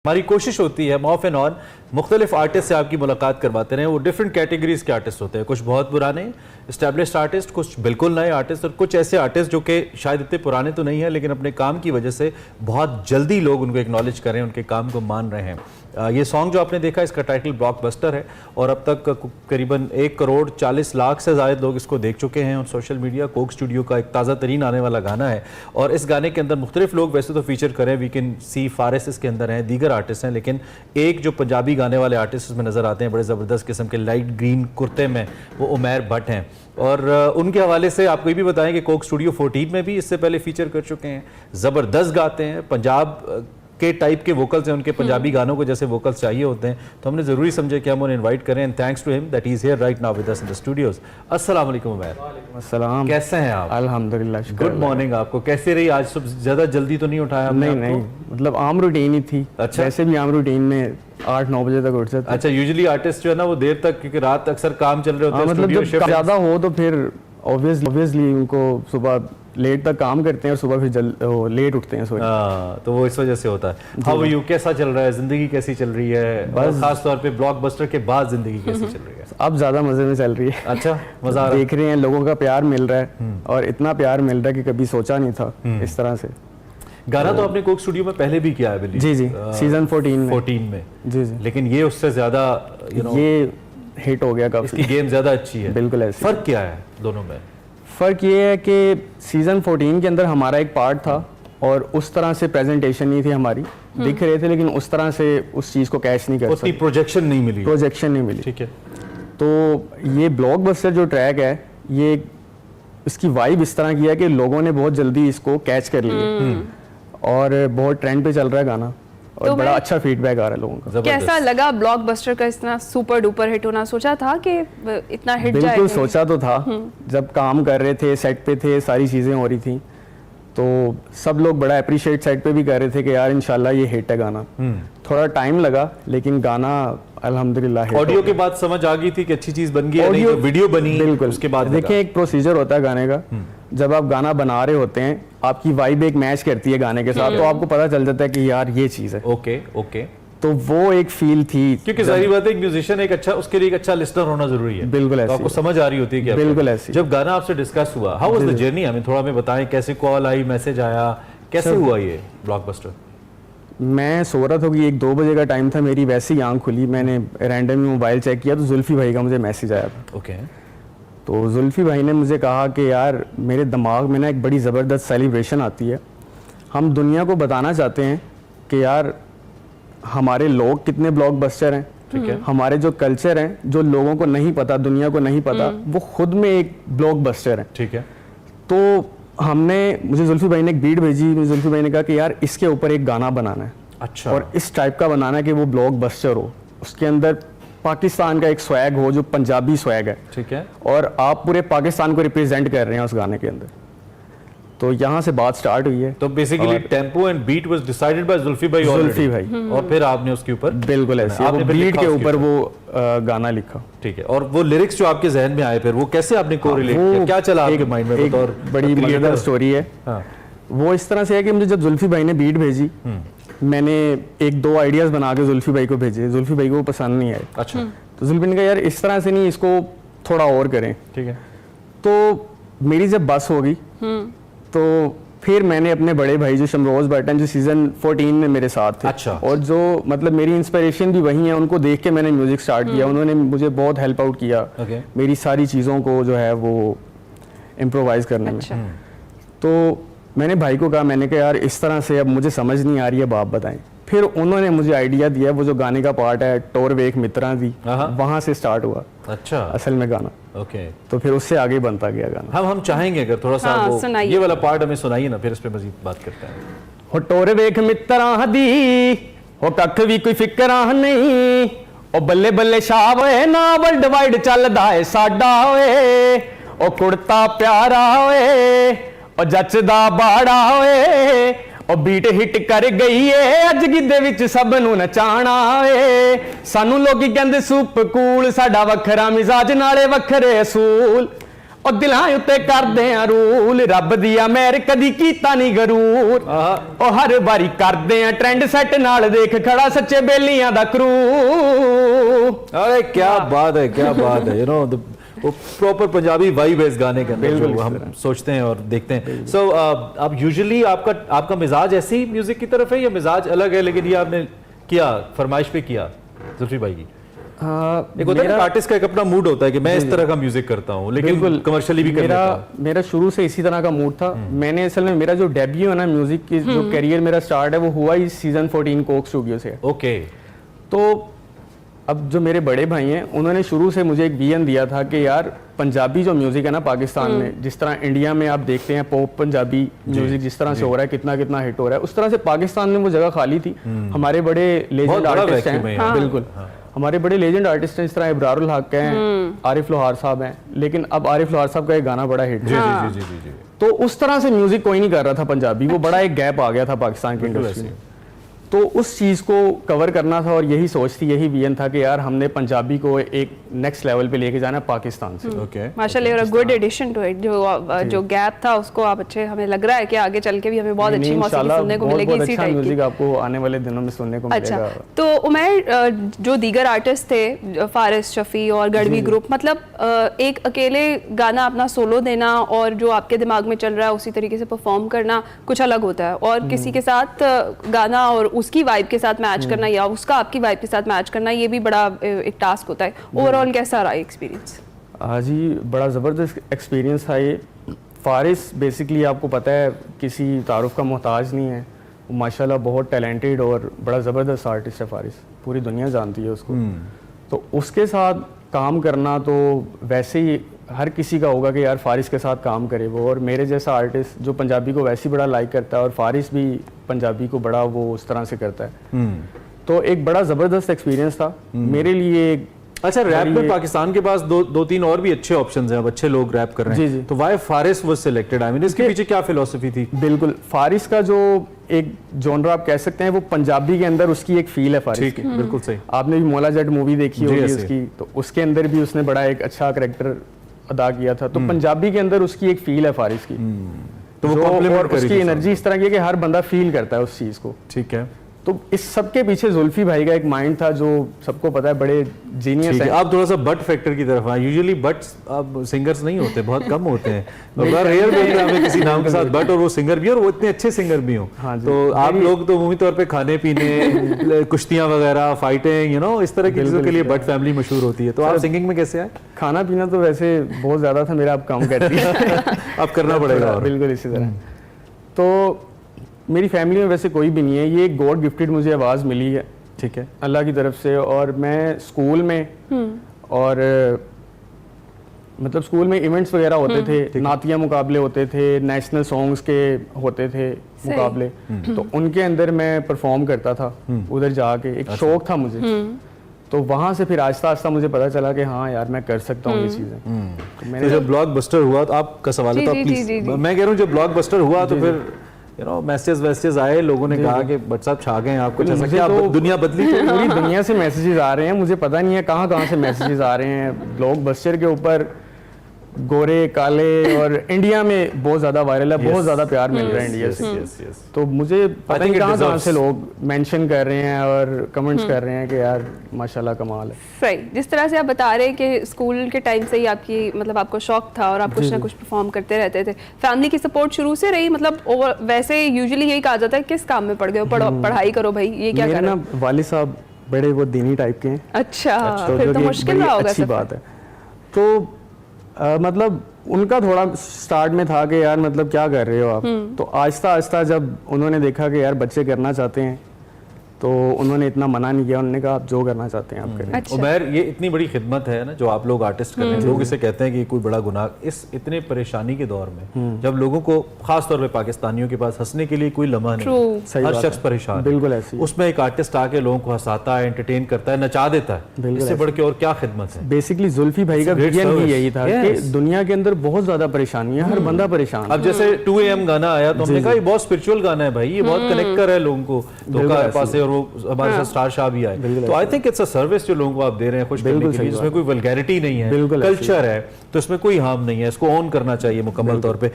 हमारी कोशिश होती है ऑफ एंड ऑन मुख्तलिफ आर्टिस्ट से आपकी मुलाकात करवाते रहे। वो डिफरेंट कैटेगरीज के आर्टिस्ट होते हैं, कुछ बहुत पुराने इस्टेब्लिश्ड आर्टिस्ट, कुछ बिल्कुल नए आर्टिस्ट और कुछ ऐसे आर्टिस्ट जो कि शायद इतने पुराने तो नहीं हैं लेकिन अपने काम की वजह से बहुत जल्दी लोग उनको एक्नॉलेज करें, उनके काम को मान रहे हैं। ये सॉन्ग जो आपने देखा इसका टाइटल ब्लॉकबस्टर है और अब तक करीबन 1,40,00,000 से ज़्यादा लोग इसको देख चुके हैं और सोशल मीडिया कोक स्टूडियो का एक ताज़ा तरीन आने वाला गाना है। और इस गाने के अंदर मुख्तलिफ लोग वैसे तो फीचर करें, वी कैन सी फारिस इसके अंदर हैं, दीगर आर्टिस्ट हैं, लेकिन एक जो पंजाबी गाने वाले आर्टिस्ट इसमें नज़र आते हैं बड़े ज़बरदस्त किस्म के लाइट ग्रीन कुर्ते में, वो उमैर भट्ट हैं। और उनके हवाले से आपको ये भी बताएं कि कोक स्टूडियो 14 में भी इससे पहले फीचर कर चुके हैं, ज़बरदस्त गाते हैं, पंजाब के टाइप के वोकल्स हैं उनके, पंजाबी गानों को जैसे वोकल्स चाहिए होते हैं, तो हमने ज़रूरी समझे कि हम उन्हें इनवाइट करें। And thanks to him that he is here right now with us in the studios. अस्सलाम वालेकुम उमैर। अस्सलाम, कैसे हैं आप? अल्हम्दुलिल्लाह, गुड मॉर्निंग आपको। कैसे रही आज? सब ज़्यादा जल्दी तो नहीं उठाया? नहीं, मतलब आम रूटीन ही थी। अच्छा, वैसे भी आम रूटीन में 8-9 बजे तक उठ जाते। अच्छा, यूजुअली आर्टिस्ट जो है ना वो देर तक, क्योंकि रात अक्सर काम चल रहे होते हैं, मतलब जब ज़्यादा हो तो फिर ऑब्वियसली उनको सुबह लेट तक काम करते हैं और सुबह फिर लेट उठते हैं सोने। तो वो इस वजह से होता है। हाउ यू, कैसा चल रहा है? जिंदगी कैसी चल रही है? बस खास तौर पे ब्लॉकबस्टर के बाद जिंदगी कैसी चल रही है? अब ज़्यादा मज़े में चल रही है। अच्छा, मज़ा आ रहा है? देख रहे हैं लोगों का प्यार मिल रहा है और इतना प्यार मिल रहा है कि कभी सोचा नहीं था इस तरह से। गाना तो आपने कोक स्टूडियो में पहले भी किया है बिल्कुल? जी जी, सीजन 14 में। जी जी, लेकिन ये उससे ज्यादा ये हिट हो गया काफी। इसकी गेम ज्यादा अच्छी है। बिल्कुल ऐसे। फर्क क्या है दोनों में? फ़र्क ये है कि सीज़न 14 के अंदर हमारा एक पार्ट था और उस तरह से प्रेजेंटेशन नहीं थी हमारी, दिख रहे थे लेकिन उस तरह से उस चीज़ को कैच नहीं कर सकते, प्रोजेक्शन नहीं मिली। ठीक है। तो ये ब्लॉकबस्टर जो ट्रैक है, ये इसकी वाइब इस तरह की है कि लोगों ने बहुत जल्दी इसको कैच कर लिया और बहुत ट्रेंड पे चल रहा है गाना और तो बड़ा अच्छा फीडबैक आ रहा है लोगों का। कैसा लगा ब्लॉकबस्टर का इतना सुपर डुपर हिट होना? सोचा था कि इतना हिट जाएगा? बिल्कुल सोचा तो था। जब काम कर रहे थे, सेट पे थे, सारी चीज़ें हो रही थी, तो सब लोग बड़ा अप्रिशिएट सेट पे भी कर रहे थे कि यार इंशाल्लाह ये हिट है गाना। थोड़ा टाइम लगा लेकिन गाना अल्हम्दुलिल्लाह। ऑडियो के बाद समझ आ गई थी कि अच्छी चीज़ बन गई है, नहीं तो वीडियो बनी। बिल्कुल, उसके बाद देखिए एक प्रोसीजर होता है गाने का। जब आप गाना बना रहे होते हैं, आपकी वाइब एक मैच करती है गाने के साथ, तो आपको पता चल जाता है कि यार ये चीज़ है। ओके। तो वो एक फील थी, क्योंकि जाहिर बात है एक म्यूजिशियन एक अच्छा, उसके लिए एक अच्छा लिस्नर होना जरूरी है। बिल्कुल ऐसे। तो आपको समझ आ रही होती है कि बिल्कुल ऐसे। जब गाना आपसे डिस्कस हुआ, हाउ वाज द जर्नी? हमें थोड़ा में बताएं, कैसे कॉल आई, मैसेज आया, कैसे हुआ ये ब्लॉकबस्टर? मैं सो रहा था कि 1-2 बजे का टाइम था, मेरी वैसे ही आंख खुली, मैंने रैंडमली मोबाइल चेक किया तो जुल्फी भाई का मुझे मैसेज आया था। ओके। तो जुल्फी भाई ने मुझे कहा कि यार मेरे दिमाग में ना एक बड़ी ज़बरदस्त सेलिब्रेशन आती है, हम दुनिया को बताना चाहते हैं कि यार हमारे लोग कितने ब्लॉकबस्टर हैं, ठीक है, हमारे जो कल्चर हैं जो लोगों को नहीं पता, दुनिया को नहीं पता, वो खुद में एक ब्लॉकबस्टर है, ठीक है। तो मुझे जुल्फी भाई ने एक बीट भेजी, मुझे जुल्फी भाई ने कहा कि यार इसके ऊपर एक गाना बनाना है। अच्छा। और इस टाइप का बनाना है कि वो ब्लॉकबस्टर हो, उसके अंदर पाकिस्तान का एक स्वैग हो जो पंजाबी स्वैग है, ठीक है, और आप पूरे पाकिस्तान को रिप्रेजेंट कर रहे हैं उस गाने के अंदर। तो यहाँ से बात स्टार्ट हुई है। तो basically tempo and beat was decided by Zulfi भाई और फिर आपने उसके ऊपर बिल्कुल ऐसे वो बीट के ऊपर वो गाना लिखा, ठीक है। और वो लिरिक्स जो आपके जहन में आए फिर वो कैसे आपने कोरिलेट किया? क्या चला आपके माइंड में? बतौर बड़ी मजेदार स्टोरी है। वो इस तरह से है कि मुझे जब जुल्फी भाई ने बीट भेजी, मैंने 1-2 आइडियाज बना के जुल्फी भाई को भेजे, जुल्फी भाई को पसंद नहीं आए। अच्छा। तो जुल्फी ने कहा यार इस तरह से नहीं, इसको थोड़ा और करें, ठीक है। तो मेरी जब बस होगी तो फिर मैंने अपने बड़े भाई जो शमरोज भट्ट हैं, जो सीजन 14 में मेरे साथ थे, अच्छा, और जो मतलब मेरी इंस्पिरेशन भी वही है, उनको देख के मैंने म्यूजिक स्टार्ट किया। उन्होंने मुझे बहुत हेल्प आउट किया मेरी सारी चीज़ों को जो है वो इम्प्रोवाइज करने में। तो मैंने भाई को कहा, मैंने कहा यार इस तरह से अब मुझे समझ नहीं आ रही है, आप बताएं। फिर उन्होंने मुझे आइडिया दिया, वो जो गाने का पार्ट है टोर वेख मित्रा दी, वहां से स्टार्ट हुआ। अच्छा। असल में गाना। ओके। तो फिर उससे आगे बनता गया गाना। हम चाहेंगे अगर थोड़ा सा वो ये वाला पार्ट हमें सुनाइए ना, फिर इस पे मजीद बात करते हैं। हो टोर वेख मित्रा दी, हो कख भी कोई फिक्रा नहीं, ओ बल्ले बल्ले शाह वे ना वर्ल्ड वाइड चलदा है साडा वे, ओ कुड़ता प्यारा वे, ओ जचदा बाड़ा वे, और बीट हिट कर गई है अज गिद्धे विच सब नूं नचाना वे, सानू लोकी कहंदे सुप कूल, साडा वखरा मिजाज नाले वखरे असूल, ਉਹ ਦਿਲਾਂ ਉੱਤੇ ਕਰਦੇ ਆ ਰੂਲ ਰੱਬ ਦੀ ਆ ਮਿਹਰ ਕਦੀ ਕੀਤਾ ਨਹੀਂ ਗਰੂਰ ਉਹ ਹਰ ਵਾਰੀ ਕਰਦੇ ਆ ਟ੍ਰੈਂਡ ਸੈੱਟ ਨਾਲ ਦੇਖ ਖੜਾ ਸੱਚੇ ਬੇਲੀਆਂ ਦਾ ਕਰੂ अरे क्या बात है यू नो वो प्रॉपर पंजाबी वाइब है इस गाने के अंदर जो हम सोचते हैं और देखते हैं सो अब यूजुअली आपका मिजाज ऐसे ही म्यूजिक की तरफ है या मिजाज अलग है लेकिन ये आपने किया फरमाइश पे किया जुल्फी भाई की एक होता है ना आर्टिस्ट का एक अपना मूड होता है कि मैं इस तरह का म्यूजिक करता हूँ लेकिन कमर्शियली भी कर लेता हूँ मेरा शुरू से इसी तरह का मूड था मैंने असल में मेरा जो डेब्यू है ना म्यूजिक की जो करियर मेरा स्टार्ट है वो हुआ ही सीजन 14 कोक स्टूडियो से ओके तो अब जो मेरे बड़े भाई हैं उन्होंने शुरू से मुझे एक विजन दिया था कि यार पंजाबी जो म्यूजिक है ना पाकिस्तान में जिस तरह इंडिया में आप देखते हैं पॉप पंजाबी म्यूजिक जिस तरह से हो रहा है कितना कितना हिट हो रहा है उस तरह से पाकिस्तान में वो जगह खाली थी हमारे बड़े लेजेंड आर्टिस्ट हैं बिल्कुल हमारे बड़े लेजेंड आर्टिस्ट हैं इस तरह इब्रारुल हक हैं आरिफ लोहार साहब हैं लेकिन अब आरिफ लोहार साहब का एक गाना बड़ा हिट है तो उस तरह से म्यूजिक कोई नहीं कर रहा था पंजाबी वो बड़ा एक गैप आ गया था पाकिस्तान की इंडस्ट्री में तो उस चीज़ को कवर करना था और यही सोच थी यही विजन था कि यार हमने पंजाबी को एक नेक्स्ट लेवल पे लेके जाना पाकिस्तान से ओके माशाल्लाह you are a good addition to it जो गैप था उसको आप अच्छे हमें लग रहा है कि आगे चल के भी हमें बहुत अच्छी मौसीकी सुनने को मिलेगी इसी टाइप की म्यूजिक आपको आने वाले दिनों में सुनने को मिलेगा अच्छा तो उमैर जो दीगर आर्टिस्ट थे फारिस शफी और गढ़वी ग्रुप मतलब एक अकेले गाना अपना सोलो देना और जो आपके दिमाग में चल रहा है उसी तरीके से परफॉर्म करना कुछ अलग होता है और किसी के साथ गाना और उसकी वाइब के साथ मैच करना या उसका आपकी वाइब के साथ मैच करना ये भी बड़ा एक टास्क होता है ओवरऑल कैसा रहा एक्सपीरियंस हाँ जी बड़ा ज़बरदस्त एक्सपीरियंस था ये फारिस बेसिकली आपको पता है किसी तारुफ का मोहताज नहीं है वो माशाल्लाह बहुत टैलेंटेड और बड़ा ज़बरदस्त आर्टिस्ट है फारिस पूरी दुनिया जानती है उसको तो उसके साथ काम करना तो वैसे ही हर किसी का होगा कि यार फारिस के साथ काम करे वो और मेरे जैसा आर्टिस्ट जो पंजाबी को वैसे ही बड़ा लाइक करता है और फारिस भी पंजाबी को बड़ा वो उस तरह से करता है तो एक बड़ा ज़बरदस्त एक्सपीरियंस था मेरे लिए अच्छा रैप में पाकिस्तान के पास दो तीन और भी अच्छे ऑप्शंस हैं अब अच्छे लोग रैप कर रहे हैं जी। तो why Faris was selected I mean इसके पीछे क्या फिलॉसफी थी बिल्कुल फारिस का जो एक जॉनरा आप कह सकते हैं वो पंजाबी के अंदर उसकी एक फील है फारिस की बिल्कुल सही आपने भी मौला जट मूवी देखी होगी उसकी तो उसके अंदर भी उसने बड़ा एक अच्छा करैक्टर अदा किया था तो पंजाबी के अंदर उसकी एक फील है फारिस की तो वो और उसकी एनर्जी इस तरह की है कि हर बंदा फील करता है उस चीज़ को ठीक है तो इस सब के पीछे जुल्फी भाई का एक माइंड था जो सबको पता है बड़े जीनियस है आप थोड़ा सा बट फैक्टर की तरफ आए यूजुअली बट अब सिंगर्स नहीं होते बहुत कम होते हैं बड़ा रेयर मिलता है हमें किसी नाम के साथ बट और वो सिंगर भी और वो इतने अच्छे सिंगर भी हो तो आप लोग तो उम्मीद तौर पे खाने पीने कुश्तियां वगैरह फाइटिंग यू नो इस तरह की चीजों के लिए बट फैमिली मशहूर होती है तो आप सिंगिंग में कैसे आए खाना पीना तो वैसे बहुत ज्यादा था मेरा अब कम करती है अब करना पड़ेगा बिल्कुल इसी तरह तो मेरी फैमिली में वैसे कोई भी नहीं है ये एक गॉड गिफ्टेड मुझे आवाज़ मिली है ठीक है अल्लाह की तरफ से और मैं स्कूल में और मतलब स्कूल में इवेंट्स वगैरह होते थे नातिया मुकाबले होते थे नेशनल सॉन्ग्स के होते थे मुकाबले तो उनके अंदर मैं परफॉर्म करता था उधर जाके एक शौक था मुझे तो वहाँ से फिर आहिस्ता आहिस्ता मुझे पता चला कि हाँ यार मैं कर सकता हूँ ये चीज़ें मैंने जब ब्लॉकबस्टर हुआ तो आपका सवाल है तो प्लीज मैं कह रहा हूँ जब ब्लॉकबस्टर हुआ तो फिर यू नो मैसेजेस आए लोगों ने कहा कि बट साहब छा गए आपको जैसा क्या दुनिया बदली तो पूरी दुनिया से मैसेजेस आ रहे हैं मुझे पता नहीं है कहाँ से मैसेजेस आ रहे हैं ब्लॉकबस्टर के ऊपर गोरे काले और इंडिया में बहुत ज्यादा वायरल है बहुत ज्यादा प्यार मिल रहा है इंडिया से तो मुझे पता नहीं कहाँ से लोग मेंशन कर रहे हैं और कमेंट्स कर रहे हैं कि यार माशाल्लाह कमाल है सही जिस तरह से आप बता रहे हैं कि स्कूल के टाइम से ही आपकी मतलब आपको शौक था और आप कुछ ना कुछ परफॉर्म करते रहते थे फैमिली की सपोर्ट शुरू से रही मतलब वैसे यूजुअली यही कहा जाता है किस काम में पड़ गए हो पढ़ाई करो भाई ये क्या कर रहे हो वालिद साहब बड़े वो दीनी टाइप के हैं अच्छा फिर तो मुश्किल रहा होगा अच्छी बात है तो मतलब उनका थोड़ा स्टार्ट में था कि यार मतलब क्या कर रहे हो आप तो आहिस्ता आहिस्ता जब उन्होंने देखा कि यार बच्चे करना चाहते हैं तो उन्होंने इतना मना नहीं किया उन्होंने कहा आप जो करना चाहते हैं आप करें अच्छा। उमैर ये इतनी बड़ी खिदमत है ना जो आप लोग आर्टिस्ट कर रहे हैं लोग इसे कहते हैं कि कोई बड़ा गुनाह इस इतने परेशानी के दौर में जब लोगों को खास तौर पे पाकिस्तानियों के पास हंसने के लिए कोई लम्हा नहीं हर शख्स परेशान बिल्कुल ऐसे उसमें एक आर्टिस्ट आके लोगों को हंसाता है एंटरटेन करता है नचा देता है इससे बढ़ के और क्या खिदमत है बेसिकली जुल्फी भाई का विजन ही यही था कि दुनिया के अंदर बहुत ज्यादा परेशानी है हर बंदा परेशान अब जैसे 2 AM गाना आया तो हमने कहा ये बहुत स्पिरिचुअल गाना है भाई ये बहुत कनेक्ट कर रहा है लोगों को धोखा पासे और और वो हमारे साथ स्टार शाह भी आए। तो I think it's a service जो लोगों को आप दे रहे हैं खुश करने के लिए, जिसमें कोई वल्गैरिटी नहीं है, कल्चर है, तो इसमें कोई हार्म नहीं है, इसको ऑन करना चाहिए मुकम्मल तौर पे।